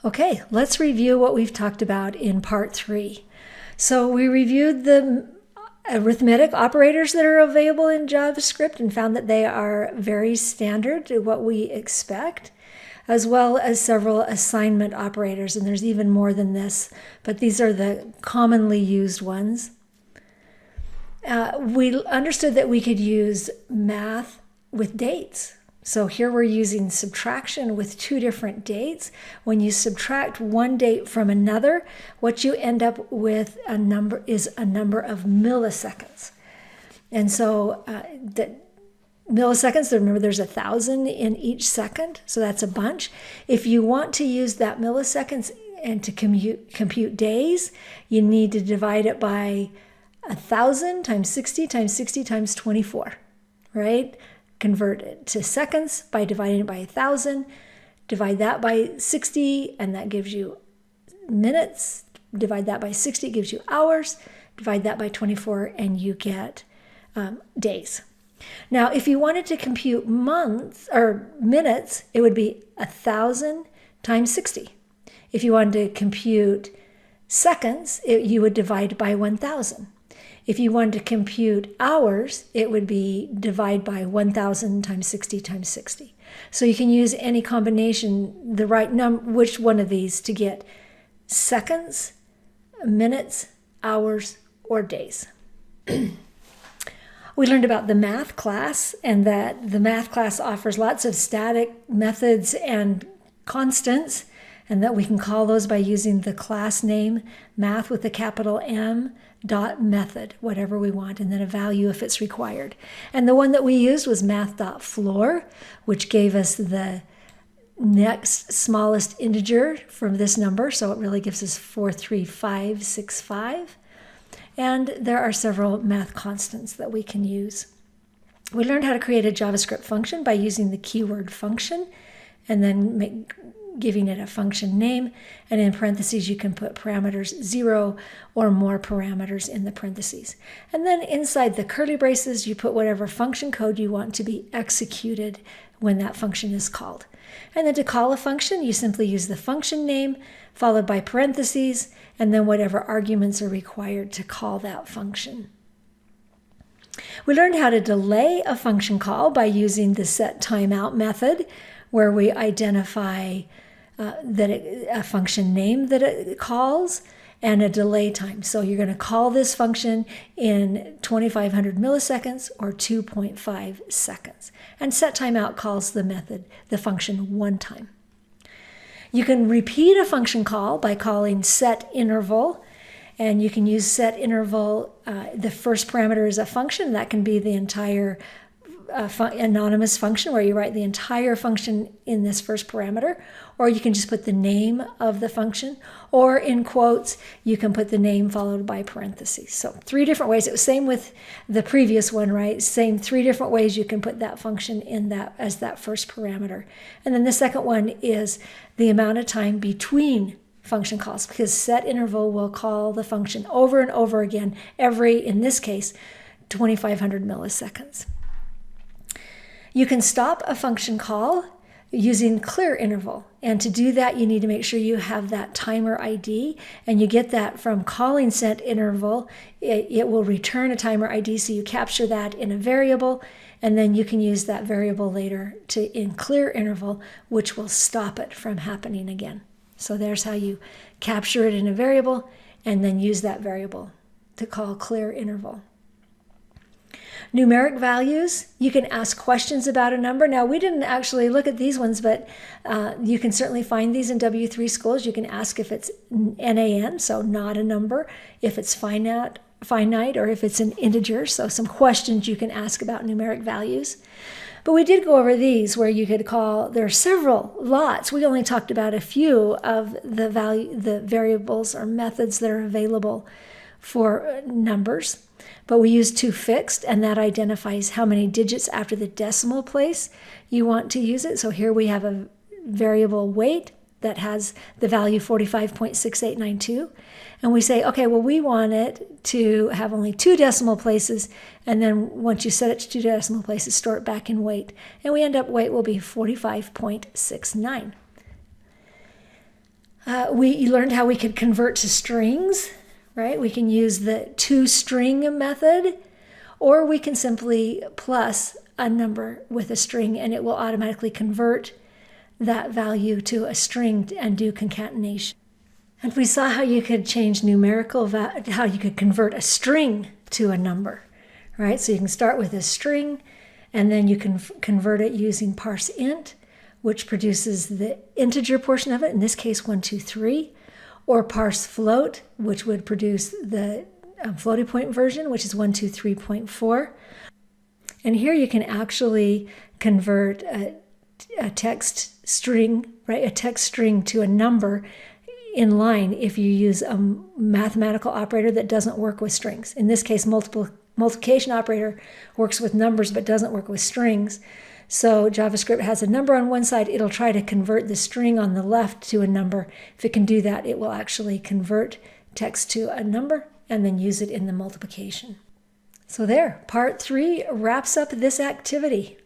Okay, let's review what we've talked about in part 3. So we reviewed the arithmetic operators that are available in JavaScript and found that they are very standard to what we expect, as well as several assignment operators, and there's even more than this, but these are the commonly used ones. We understood that we could use math with dates. So here we're using subtraction with 2 different dates. When you subtract one date from another, what you end up with is a number of milliseconds. And so milliseconds, remember there's 1,000 in each second, so that's a bunch. If you want to use that milliseconds and to compute days, you need to divide it by 1,000 times 60 times 60 times 24, right? Convert it to seconds by dividing it by 1,000, divide that by 60, and that gives you minutes. Divide that by 60, it gives you hours. Divide that by 24, and you get days. Now, if you wanted to compute months or minutes, it would be 1,000 times 60. If you wanted to compute seconds, you would divide by 1,000. If you wanted to compute hours, it would be divide by 1,000 times 60 times 60. So you can use any combination, the right number, which one of these to get seconds, minutes, hours, or days. We learned about the math class, and that the math class offers lots of static methods and constants, and that we can call those by using the class name math with a capital M dot method, whatever we want, and then a value if it's required. And the one that we used was math.floor, which gave us the next smallest integer from this number, so it really gives us 43565. And there are several math constants that we can use. We learned how to create a JavaScript function by using the keyword function, and then giving it a function name, and in parentheses you can put parameters 0 or more parameters in the parentheses. And then inside the curly braces you put whatever function code you want to be executed when that function is called. And then to call a function, you simply use the function name followed by parentheses, and then whatever arguments are required to call that function. We learned how to delay a function call by using the setTimeout method, where we identify a function name that it calls and a delay time. So you're going to call this function in 2,500 milliseconds or 2.5 seconds. And setTimeout calls the function one time. You can repeat a function call by calling setInterval, and you can use setInterval. The first parameter is a function. That can be the entire anonymous function where you write the entire function in this first parameter, or you can just put the name of the function, or in quotes you can put the name followed by parentheses. So 3 different ways. It was same with the previous one, right? Same 3 different ways you can put that function in that as that first parameter. And then the second one is the amount of time between function calls, because setInterval will call the function over and over again every, in this case, 2,500 milliseconds. You can stop a function call using clear interval. And to do that, you need to make sure you have that timer ID, and you get that from calling setInterval. It will return a timer ID, so you capture that in a variable, and then you can use that variable later in clear interval, which will stop it from happening again. So there's how you capture it in a variable and then use that variable to call clear interval. Numeric values, you can ask questions about a number. Now, we didn't actually look at these ones, but you can certainly find these in W3 schools. You can ask if it's NaN, so not a number, if it's finite, or if it's an integer. So some questions you can ask about numeric values. But we did go over these where you could call, there are lots. We only talked about a few of the variables or methods that are available for numbers. But we use toFixed, and that identifies how many digits after the decimal place you want to use it. So here we have a variable weight that has the value 45.6892. And we say, okay, well, we want it to have only 2 decimal places. And then once you set it to 2 decimal places, store it back in weight. And we end up weight will be 45.69. We learned how we could convert to strings, right? We can use the toString method, or we can simply plus a number with a string and it will automatically convert that value to a string and do concatenation. And we saw how you could change how you could convert a string to a number, right? So you can start with a string and then you can convert it using parseInt, which produces the integer portion of it, in this case 1, 2, 3, or parseFloat, which would produce the floating point version, which is 1, 2, 3.4. And here you can actually convert a text string, right? A text string to a number in line if you use a mathematical operator that doesn't work with strings. In this case, multiplication operator works with numbers but doesn't work with strings. So JavaScript has a number on one side. It'll try to convert the string on the left to a number. If it can do that, it will actually convert text to a number and then use it in the multiplication. So there, part 3 wraps up this activity.